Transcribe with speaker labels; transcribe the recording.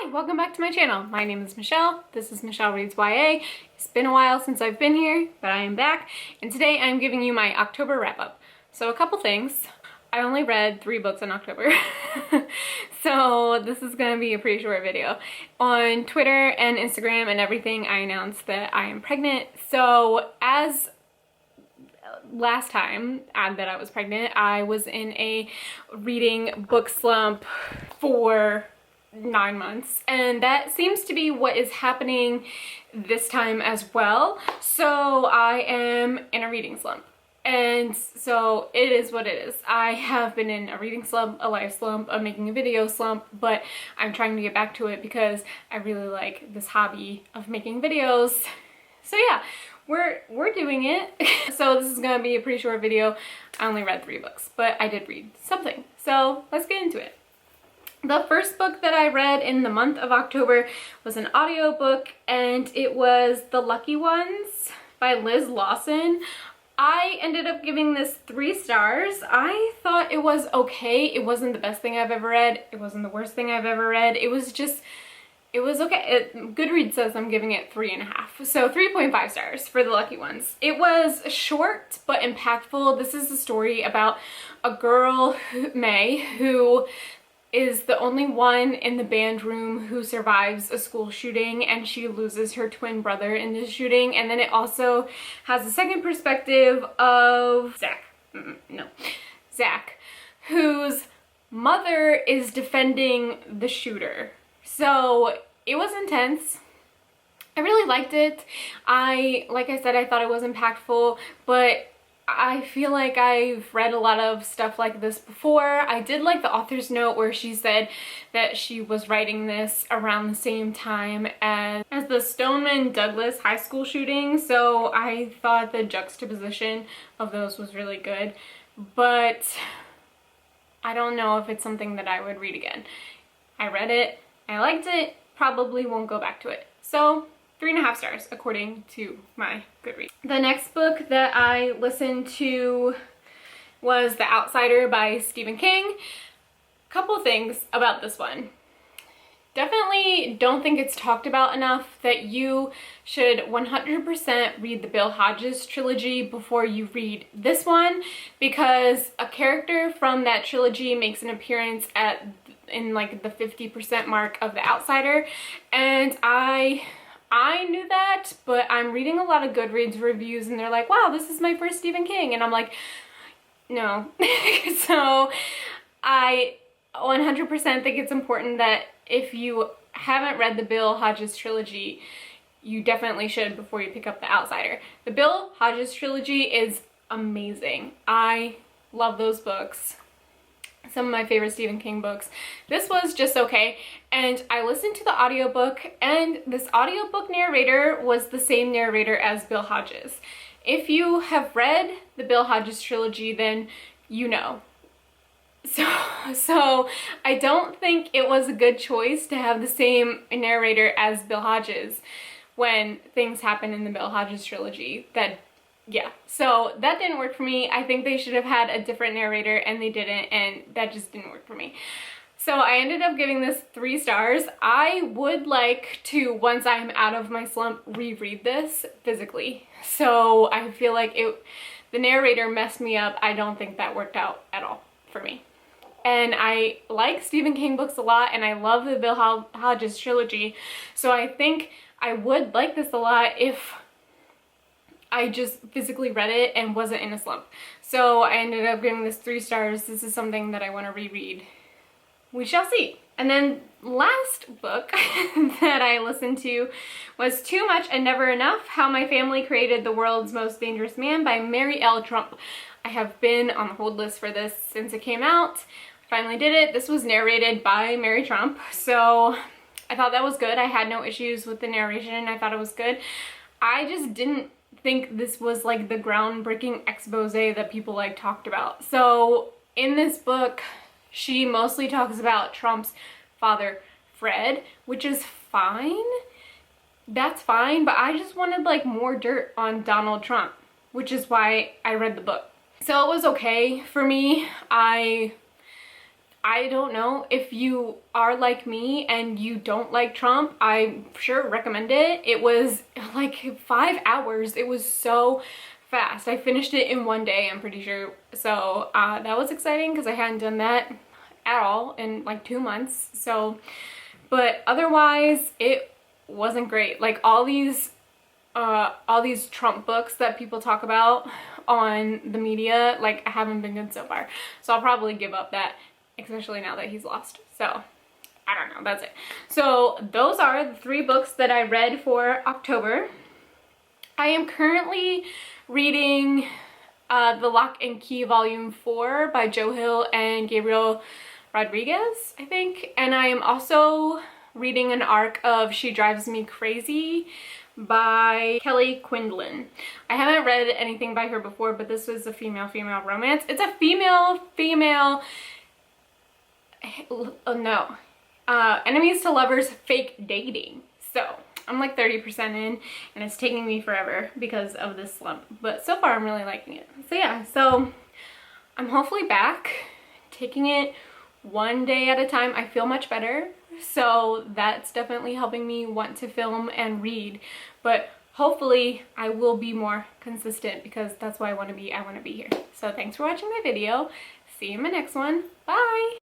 Speaker 1: Hi, welcome back to my channel. My name is Michelle. This is Michelle Reads YA. It's been a while since I've been here, but I am back. And today I'm giving you my October wrap-up. So a couple things. I only read 3 books in October. So this is gonna be a pretty short video. On Twitter and Instagram and everything, I announced that I am pregnant. So as last time that I was pregnant, I was in a reading book slump for 9 months, and that seems to be what is happening this time as well. So I am in a reading slump, and so it is what it is. I have been in a reading slump, a life slump, a making a video slump, but I'm trying to get back to it because I really like this hobby of making videos. So yeah, we're doing it. So this is gonna be a pretty short video. I only read 3 books, but I did read something. So let's get into it. The first book that I read in the month of October was an audiobook, and it was The Lucky Ones by Liz Lawson. I ended up giving this 3 stars. I thought it was okay. It wasn't the best thing I've ever read. It wasn't the worst thing I've ever read. It was okay. Goodreads says I'm giving it 3.5. So 3.5 stars for The Lucky Ones. It was short but impactful. This is a story about a girl, May, who is the only one in the band room who survives a school shooting, and she loses her twin brother in this shooting. And then it also has a second perspective of Zach, whose mother is defending the shooter. So it was intense. I really liked it. Like I said, I thought it was impactful, but I feel like I've read a lot of stuff like this before. I did like the author's note where she said that she was writing this around the same time as the Stoneman Douglas high school shooting, so I thought the juxtaposition of those was really good, but I don't know if it's something that I would read again. I read it, I liked it, probably won't go back to it. So 3.5 stars according to my Goodreads. The next book that I listened to was The Outsider by Stephen King. Couple things about this one. Definitely don't think it's talked about enough that you should 100% read the Bill Hodges trilogy before you read this one, because a character from that trilogy makes an appearance in like the 50% mark of The Outsider, and I knew that, but I'm reading a lot of Goodreads reviews and they're like, wow, this is my first Stephen King, and I'm like, no. So I 100% think it's important that if you haven't read the Bill Hodges trilogy, you definitely should before you pick up The Outsider. The Bill Hodges trilogy is amazing. I love those books. Some of my favorite Stephen King books. This was just okay, and I listened to the audiobook, and this audiobook narrator was the same narrator as Bill Hodges. If you have read the Bill Hodges trilogy, then you know. So I don't think it was a good choice to have the same narrator as Bill Hodges when things happen in the Bill Hodges trilogy. Yeah, so that didn't work for me. I think they should have had a different narrator, and they didn't, and that just didn't work for me. So I ended up giving this 3 stars. I would like to, once I'm out of my slump, reread this physically. So I feel like the narrator messed me up. I don't think that worked out at all for me. And I like Stephen King books a lot, and I love the Bill Hodges trilogy. So I think I would like this a lot if I just physically read it and wasn't in a slump. So I ended up giving this 3 stars. This is something that I want to reread. We shall see. And then last book that I listened to was Too Much and Never Enough: How My Family Created the World's Most Dangerous Man by Mary L. Trump. I have been on the hold list for this since it came out. Finally did it. This was narrated by Mary Trump, so I thought that was good. I had no issues with the narration. I thought it was good. I just didn't think this was like the groundbreaking expose that people like talked about. So in this book, she mostly talks about Trump's father, Fred, which is fine. That's fine, but I just wanted like more dirt on Donald Trump, which is why I read the book. So it was okay for me. I I don't know if you are like me and you don't like Trump. I sure recommend it. It was like 5 hours. It was so fast. I finished it in one day, I'm pretty sure. So that was exciting because I hadn't done that at all in like 2 months. So, but otherwise it wasn't great. Like all these Trump books that people talk about on the media, like, haven't been good so far. So I'll probably give up that, especially now that he's lost. So I don't know, that's it. So those are the 3 books that I read for October. I am currently reading The Lock and Key Volume 4 by Joe Hill and Gabriel Rodriguez, I think. And I am also reading an arc of She Drives Me Crazy by Kelly Quinlan. I haven't read anything by her before, but this was a female-female romance. It's a female-female, enemies to lovers fake dating. So I'm like 30% in, and it's taking me forever because of this slump. But so far I'm really liking it. So yeah, so I'm hopefully back, taking it one day at a time. I feel much better. So that's definitely helping me want to film and read. But hopefully I will be more consistent because that's what I want to be. I want to be here. So thanks for watching my video. See you in my next one. Bye!